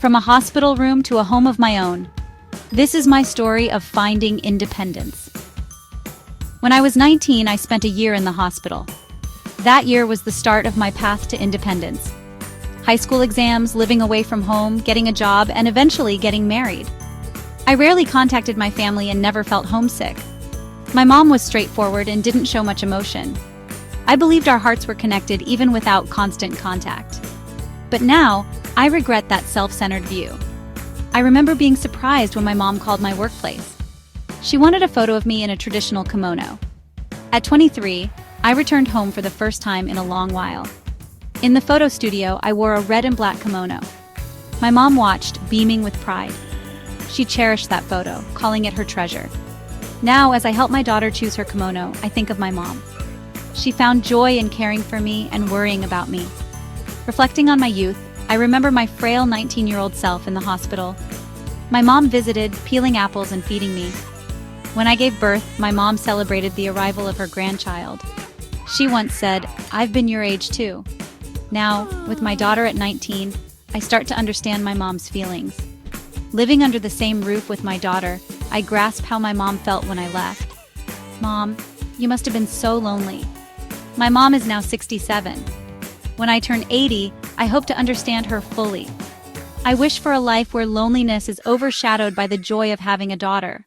From a hospital room to a home of my own. This is my story of finding independence. When I was 19, I spent a year in the hospital. That year was the start of my path to independence. High school exams, living away from home, getting a job, and eventually getting married. I rarely contacted my family and never felt homesick. My mom was straightforward and didn't show much emotion. I believed our hearts were connected even without constant contact. But now, I regret that self-centered view. I remember being surprised when my mom called my workplace. She wanted a photo of me in a traditional kimono. At 23, I returned home for the first time in a long while. In the photo studio, I wore a red and black kimono. My mom watched, beaming with pride. She cherished that photo, calling it her treasure. Now, as I help my daughter choose her kimono, I think of my mom. She found joy in caring for me and worrying about me. Reflecting on my youth, I remember my frail 19-year-old self in the hospital. My mom visited, peeling apples and feeding me. When I gave birth, my mom celebrated the arrival of her grandchild. She once said, "I've been your age too." Now, with my daughter at 19, I start to understand my mom's feelings. Living under the same roof with my daughter, I grasp how my mom felt when I left. "Mom, you must have been so lonely." My mom is now 67. When I turn 80, I hope to understand her fully. I wish for a life where loneliness is overshadowed by the joy of having a daughter.